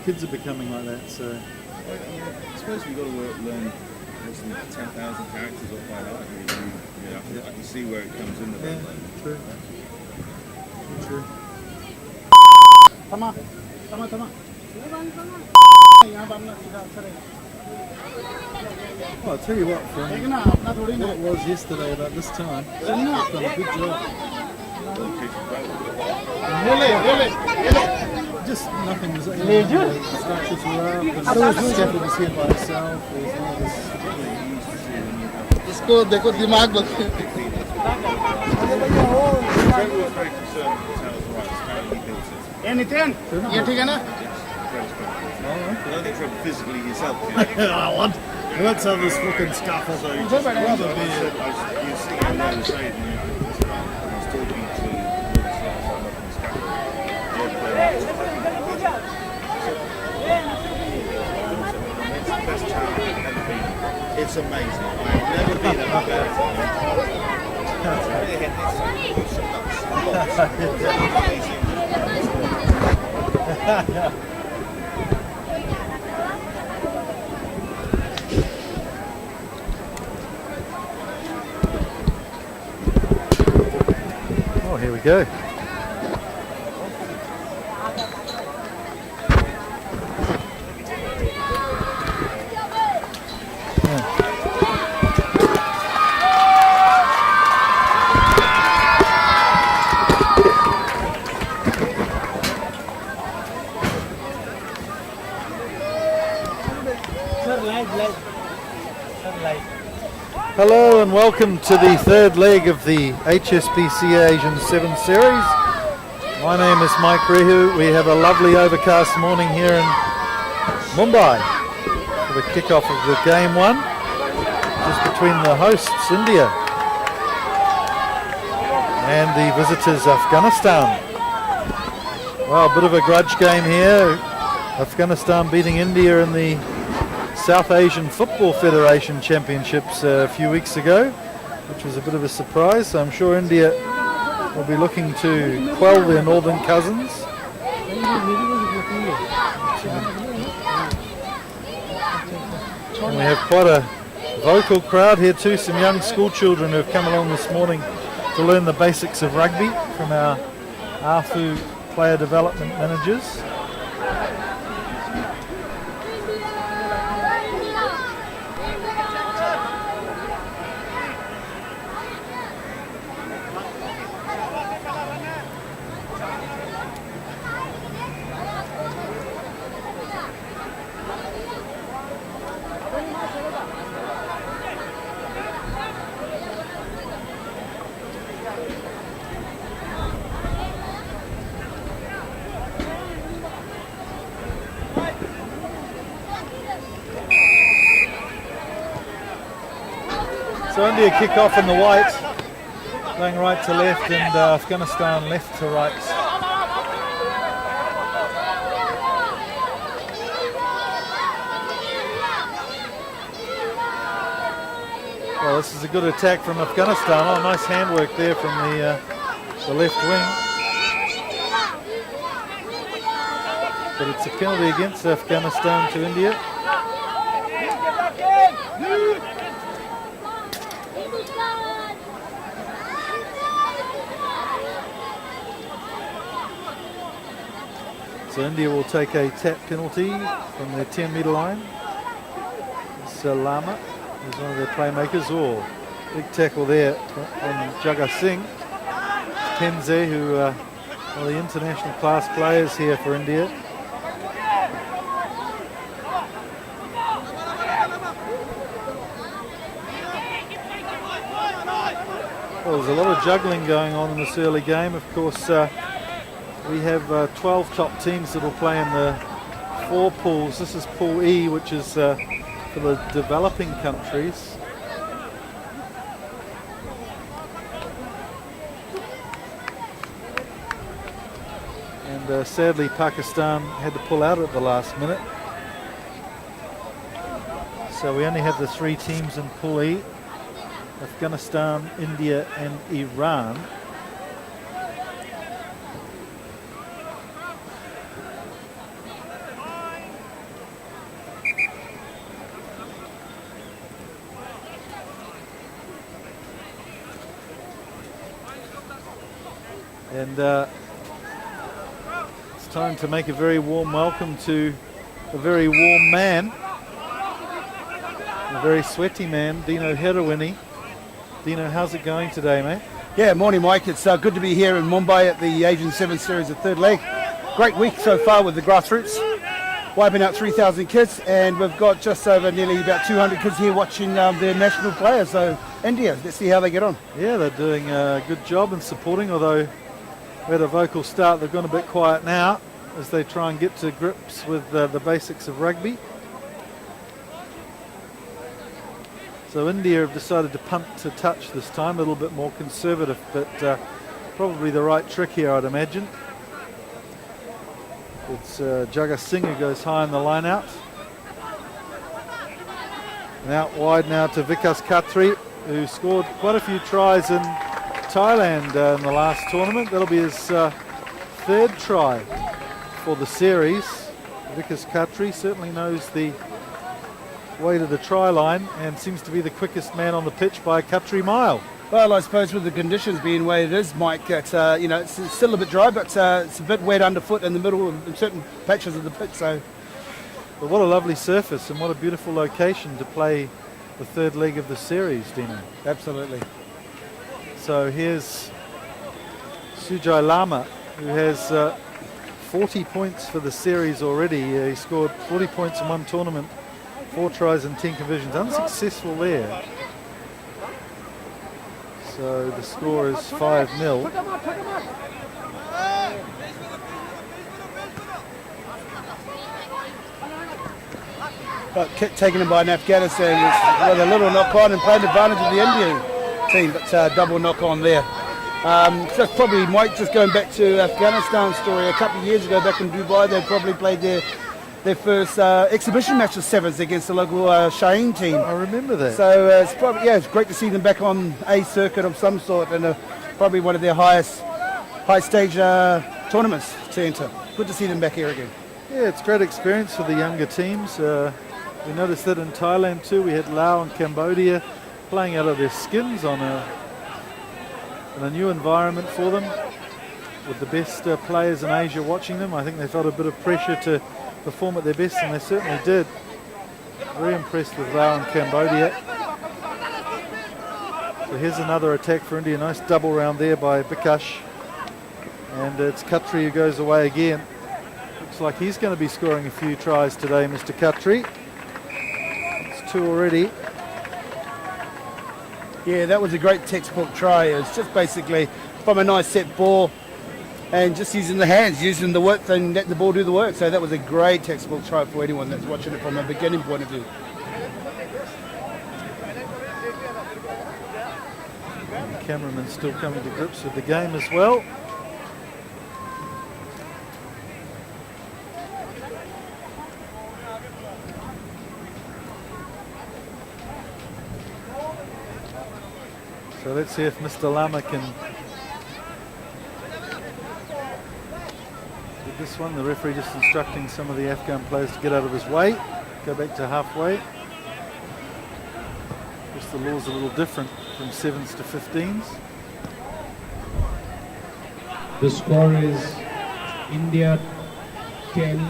kids are becoming like that. So I suppose we've got to learn 10,000 characters off by heart. I can see where it comes in. True. Tama. Well, I'll tell you what, from what it was yesterday about this time, done a good job. Just nothing was the structures were up, and Stafford was here by himself. इसको देखो दिमाग बंद Trevor was very concerned with Taylor's rights. Apparently he built it. ये नितिन ये ठीक है ना I don't think Trevor physically himself did. Let's have this fucking scuffle. So you see him there and say, I was talking to best challenge I've ever been. It's amazing. I've never been at a better time. Oh, here we go. Hello and welcome to the third leg of the HSBC Asian 7 Series. My name is Mike Rehu. We have a lovely overcast morning here in Mumbai for the kickoff of the game one, just between the hosts India and the visitors Afghanistan. Well, a bit of a grudge game here. Afghanistan beating India in the South Asian Football Federation Championships a few weeks ago, which was a bit of a surprise. So I'm sure India will be looking to quell their northern cousins. And we have quite a vocal crowd here too, some young school children who have come along this morning to learn the basics of rugby from our AFU player development managers. So India kick off in the white, going right to left, and Afghanistan left to right. Well, this is a good attack from Afghanistan. Oh, nice handwork there from the left wing. But it's a penalty against Afghanistan to India. So India will take a tap penalty from their 10-metre line. Salama is one of their playmakers. Oh, big tackle there on Jagat Singh. Penze, who are the international class players here for India. Well, there's a lot of juggling going on in this early game. Of course, we have 12 top teams that will play in the 4 pools. This is Pool E, which is for the developing countries. And sadly, Pakistan had to pull out at the last minute. So we only have the 3 teams in Pool E: Afghanistan, India and Iran. And it's time to make a very warm welcome to a very warm man, a very sweaty man, Dino Herawini. Dino, how's it going today, mate? Yeah, morning, Mike. It's good to be here in Mumbai at the Asian 7 Series of third leg. Great week so far with the grassroots, wiping out 3,000 kids, and we've got just over nearly about 200 kids here watching their national players. So India, let's see how they get on. Yeah, they're doing a good job in supporting, although we had a vocal start. They've gone a bit quiet now as they try and get to grips with the basics of rugby. So India have decided to punt to touch this time, a little bit more conservative, but probably the right trick here, I'd imagine. It's Jagat Singh who goes high in the line out. And out wide now to Vikas Khatri, who scored quite a few tries in Thailand in the last tournament. That'll be his third try for the series. Vikas Khatri certainly knows the way to the try line and seems to be the quickest man on the pitch by a Khatri mile. Well, I suppose with the conditions being the way it is, Mike, it's still a bit dry, but it's a bit wet underfoot in the middle of certain patches of the pitch. So, but what a lovely surface and what a beautiful location to play the third leg of the series, Dino. absolutely. So here's Sujai Lama, who has 40 points for the series already. He scored 40 points in one tournament, 4 tries and 10 conversions. Unsuccessful there. So the score is 5-0. But kick taken in by an Afghanistan with a little knock on and playing advantage of the Indian team, but double knock on there. Just probably Mike, just going back to Afghanistan story, a couple of years ago back in Dubai, they probably played their first exhibition match of sevens against the local Shaheen team. I remember that. So it's probably, it's great to see them back on a circuit of some sort, and probably one of their high stage tournaments to enter. Good to see them back here again. Yeah, it's a great experience for the younger teams. We noticed that in Thailand too. We had Laos and Cambodia playing out of their skins in a new environment for them, with the best players in Asia watching them. I think they felt a bit of pressure to perform at their best, and they certainly did. Very impressed with Laos and Cambodia. So here's another attack for India. Nice double round there by Bikash. And it's Khatri who goes away again. Looks like he's going to be scoring a few tries today, Mr. Khatri. It's 2 already. Yeah, that was a great textbook try. It's just basically from a nice set ball and just using the hands, using the width and let the ball do the work. So that was a great textbook try for anyone that's watching it from a beginning point of view. The cameraman's still coming to grips with the game as well. So let's see if Mr. Lama can get this one. The referee just instructing some of the Afghan players to get out of his way, go back to halfway. Just the law's a little different from 7s to 15s. The score is India 10.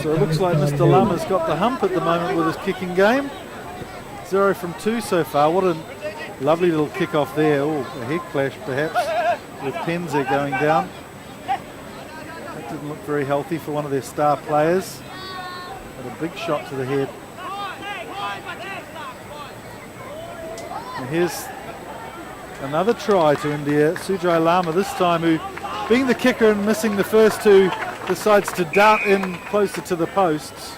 So it looks like Mr. Lama's got the hump at the moment with his kicking game. 0 from 2 so far. What a lovely little kick off there. Oh, a head clash perhaps with Penza going down. That didn't look very healthy for one of their star players. But a big shot to the head. And here's another try to India. Sujai Lama this time, who being the kicker and missing the first 2, decides to dart in closer to the posts.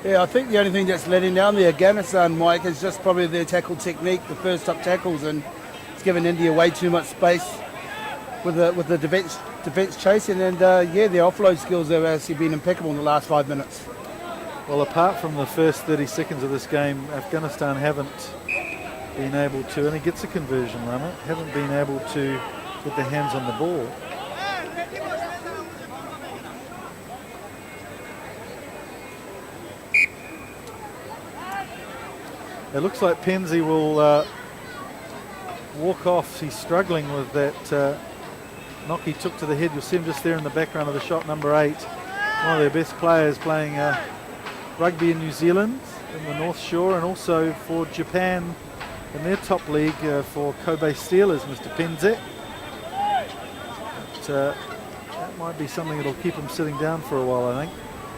Yeah, I think the only thing that's letting down the Afghanistan, Mike, is just probably their tackle technique, the first up tackles, and it's given India way too much space with the defence chasing, and yeah, their offload skills have actually been impeccable in the last 5 minutes. Well, apart from the first 30 seconds of this game, Afghanistan haven't been able to, and he gets a conversion runner, haven't been able to get their hands on the ball. It looks like Penzi will walk-off. He's struggling with that knock he took to the head. You'll see him just there in the background of the shot, number 8. One of their best players playing rugby in New Zealand, in the North Shore, and also for Japan in their top league for Kobe Steelers, Mr. Penzet. But, that might be something that'll keep him sitting down for a while, I think.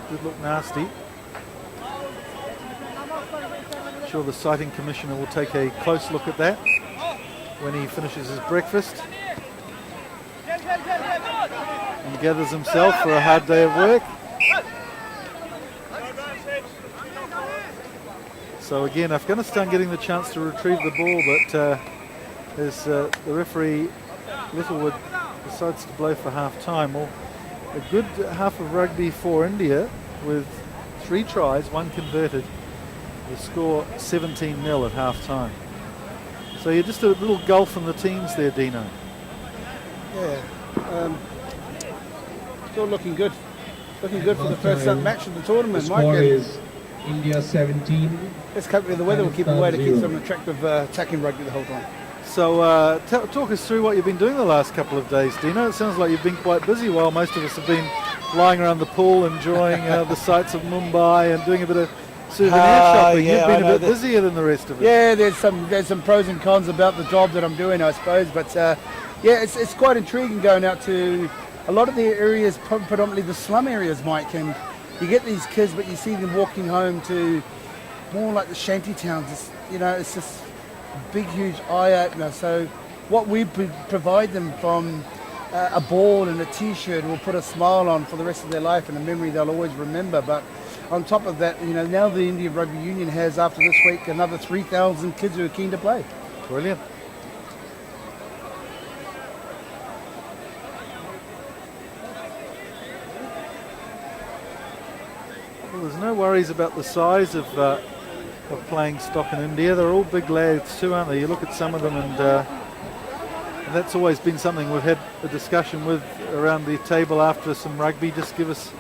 Did look nasty. I'm sure the Sighting Commissioner will take a close look at that when he finishes his breakfast and gathers himself for a hard day of work. So again, Afghanistan getting the chance to retrieve the ball, but as the referee Littlewood decides to blow for half-time. Well, a good half of rugby for India with 3 tries, 1 converted. The score 17-0 at half-time. So you're just a little gulf in the teams there, Dino. Yeah. Still looking good. Looking good for the first match of the The tournament. score is India 17. Let's hope the weather will keep away to keep some attractive attacking rugby the whole time. So talk us through what you've been doing the last couple of days, Dino. It sounds like you've been quite busy while most of us have been lying around the pool enjoying the sights of Mumbai and doing a bit of souvenir shopping. Yeah, You've been a bit busier than the rest of us. Yeah, there's some pros and cons about the job that I'm doing, I suppose. But yeah, it's quite intriguing going out to a lot of the areas, predominantly the slum areas, Mike. And you get these kids, but you see them walking home to more like the shanty towns. It's just a big, huge eye-opener. So what we provide them from a ball and a T-shirt will put a smile on for the rest of their life and a memory they'll always remember. But on top of that, now the India Rugby Union has, after this week, another 3,000 kids who are keen to play. Brilliant. Well, there's no worries about the size of playing stock in India. They're all big lads too, aren't they? You look at some of them, and that's always been something we've had a discussion with around the table after some rugby. Just give us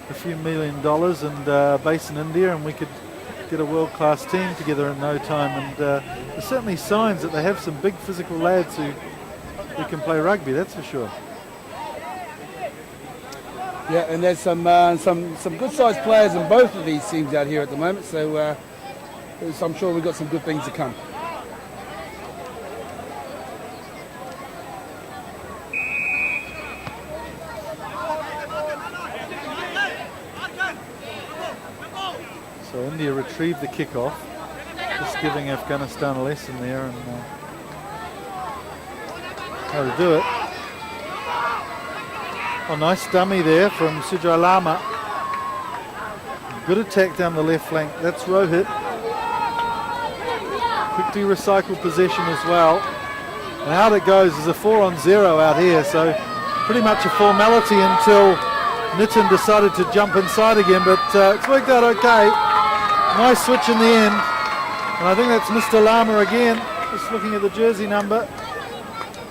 a few $1 million and base in India, and we could get a world-class team together in no time. And there's certainly signs that they have some big physical lads who can play rugby, that's for sure. Yeah, and there's some good-sized players in both of these teams out here at the moment. So I'm sure we've got some good things to come. So India retrieved the kickoff, just giving Afghanistan a lesson there and how to do it. Oh, nice dummy there from Sujay Lama. Good attack down the left flank. That's Rohit. Quickly recycled possession as well. And out it goes is a 4-on-0 out here. So pretty much a formality until Nitin decided to jump inside again. But it's worked out okay. Nice switch in the end. And I think that's Mr. Lama again. Just looking at the jersey number.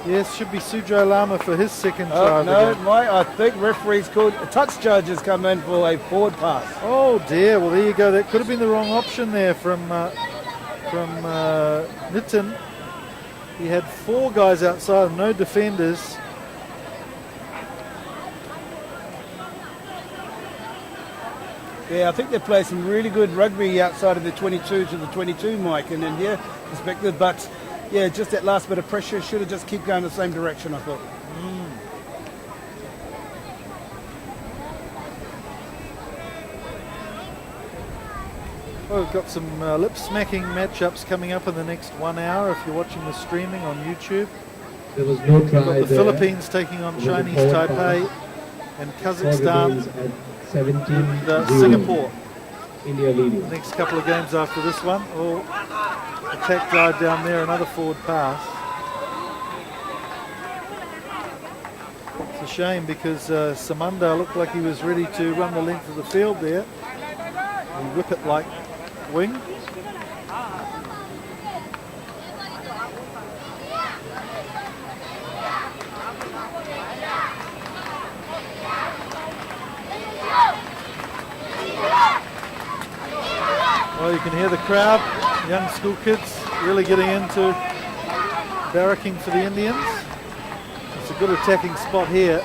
Yes, should be Sujay Lama for his second try. No, I think referees called touch judges come in for a forward pass. Oh dear, well there you go. That could have been the wrong option there from Nitin. He had 4 guys outside, no defenders. Yeah, I think they play some really good rugby outside of the 22 to the 22, Mike, in India perspective. But yeah, just that last bit of pressure should have just kept going the same direction, I thought. Well, we've got some lip-smacking matchups coming up in the next 1 hour if you're watching the streaming on YouTube. There was no try We've got the there. Philippines taking on Chinese Taipei and Kazakhstan At 17 and Singapore. India leading. The next couple of games after this one. Oh, attack died down there, another forward pass. It's a shame because Samanda looked like he was ready to run the length of the field there. And whip it like wing. Well, you can hear the crowd, young school kids really getting into barracking for the Indians. It's a good attacking spot here.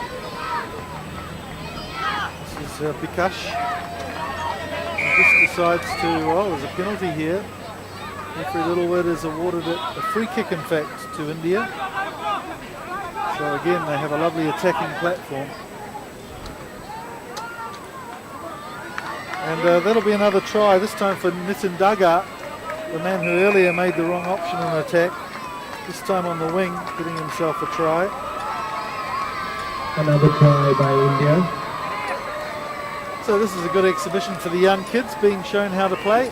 This is Bikash. Just decides to, well, there's a penalty here. Referee Littlewood has awarded it a free kick, in fact, to India. So again, they have a lovely attacking platform. And that'll be another try, this time for Nitin Daga, the man who earlier made the wrong option in attack. This time on the wing, getting himself a try. Another try by India. So this is a good exhibition for the young kids, being shown how to play.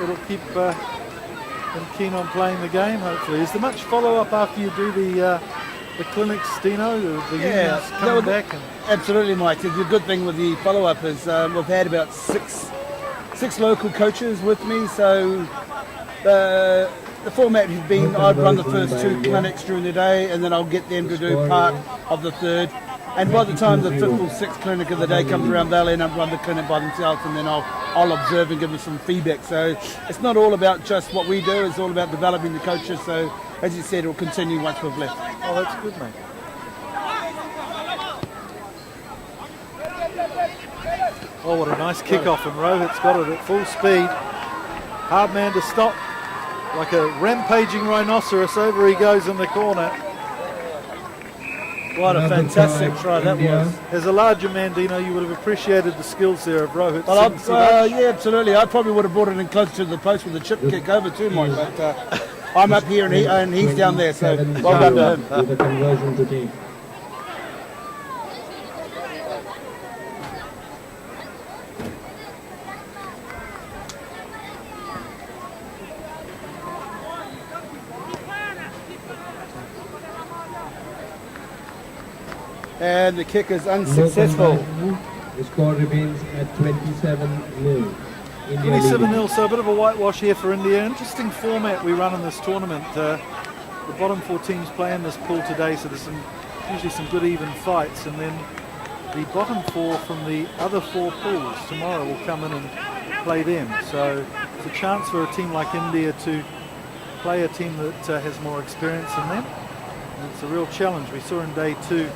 It'll keep them keen on playing the game, hopefully. Is there much follow-up after you do the clinics, Dino? The unions coming back? Absolutely, Mike. The good thing with the follow-up is we've had about six local coaches with me, so the format has been I'd run the first 2 clinics during the day, and then I'll get them to do part of the third. And by the time the 5th or 6th clinic of the day comes around, they'll end up run the clinic by themselves, and then I'll observe and give them some feedback. So it's not all about just what we do, it's all about developing the coaches. So as you said, it'll continue once we've left. Oh, that's good, mate. Oh, what a nice kickoff, and Rohit's got it at full speed. Hard man to stop. Like a rampaging rhinoceros, over he goes in the corner. What a fantastic try that was. As a larger man, Dino, you would have appreciated the skills there of Rohit. Well, yeah, absolutely. I probably would have brought it in close to the post with a chip kick over too, Mike. But I'm up here and he's down there, so well done to him. With a conversion to take. And the kick is unsuccessful. The score remains at 27-0. 27-0, so a bit of a whitewash here for India. Interesting format we run in this tournament. The bottom 4 teams play in this pool today, so there's usually some good even fights, and then the bottom 4 from the other 4 pools tomorrow will come in and play them. So it's a chance for a team like India to play a team that has more experience than them. And it's a real challenge. We saw in day 2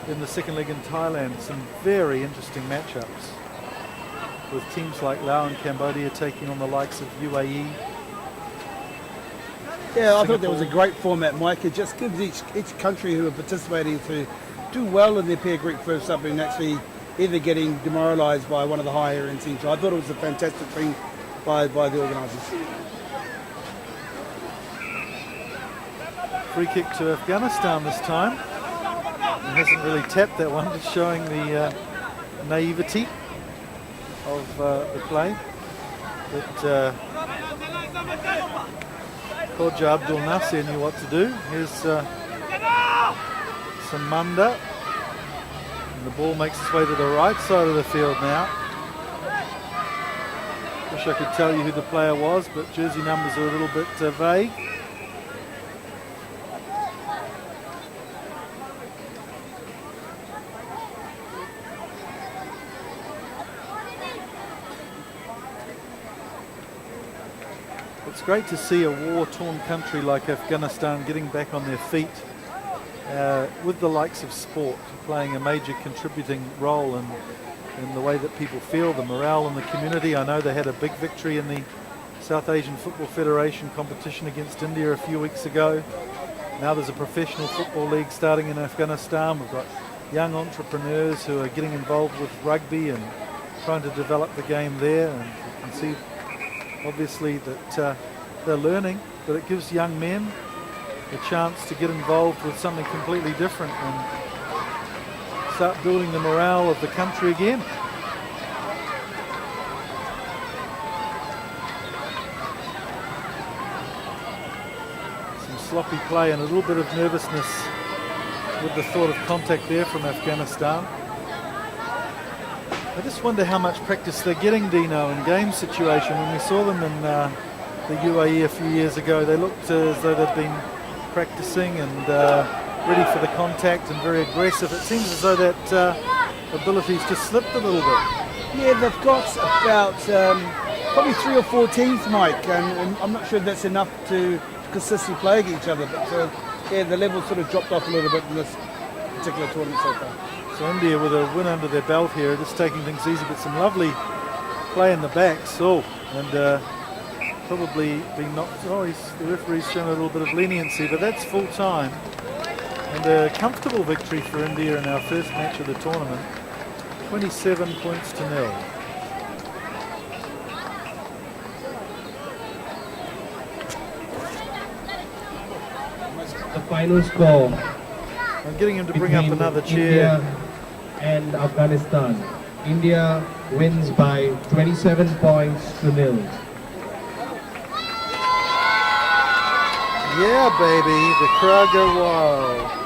in the second leg in Thailand some very interesting matchups, with teams like Laos and Cambodia taking on the likes of UAE. Yeah, I thought that was a great format, Mike. It just gives each country who are participating to do well in their pair group first up and actually either getting demoralised by one of the higher end teams. So I thought it was a fantastic thing by the organisers. Free kick to Afghanistan this time. He hasn't really tapped that one, just showing the naivety of the play. But Khoja Abdul Nasir knew what to do. Here's Samanda. And the ball makes its way to the right side of the field now. Wish I could tell you who the player was, but jersey numbers are a little bit vague. It's great to see a war-torn country like Afghanistan getting back on their feet with the likes of sport playing a major contributing role in the way that people feel, the morale in the community. I know they had a big victory in the South Asian Football Federation competition against India a few weeks ago. Now there's a professional football league starting in Afghanistan. We've got young entrepreneurs who are getting involved with rugby and trying to develop the game there, and you can see obviously that they're learning, but it gives young men a chance to get involved with something completely different and start building the morale of the country again. Some sloppy play and a little bit of nervousness with the thought of contact there from Afghanistan. I just wonder how much practice they're getting, Dino, in game situation. When we saw them in the UAE a few years ago, they looked as though they'd been practicing and ready for the contact and very aggressive. It seems as though that ability's just slipped a little bit. Yeah, they've got about probably 3 or 4 teams, Mike, and I'm not sure that's enough to consistently play against each other. But Yeah, the level sort of dropped off a little bit in this particular tournament so far. So India with a win under their belt here, just taking things easy, but some lovely play in the backs. Oh, and probably being knocked. Oh, the referee's shown a little bit of leniency, but that's full time. And a comfortable victory for India in our first match of the tournament, 27 points to 0. The final score I'm getting him to bring up between another chair. India and Afghanistan. India wins by 27 points to 0. Yeah, baby, the crowd go wild.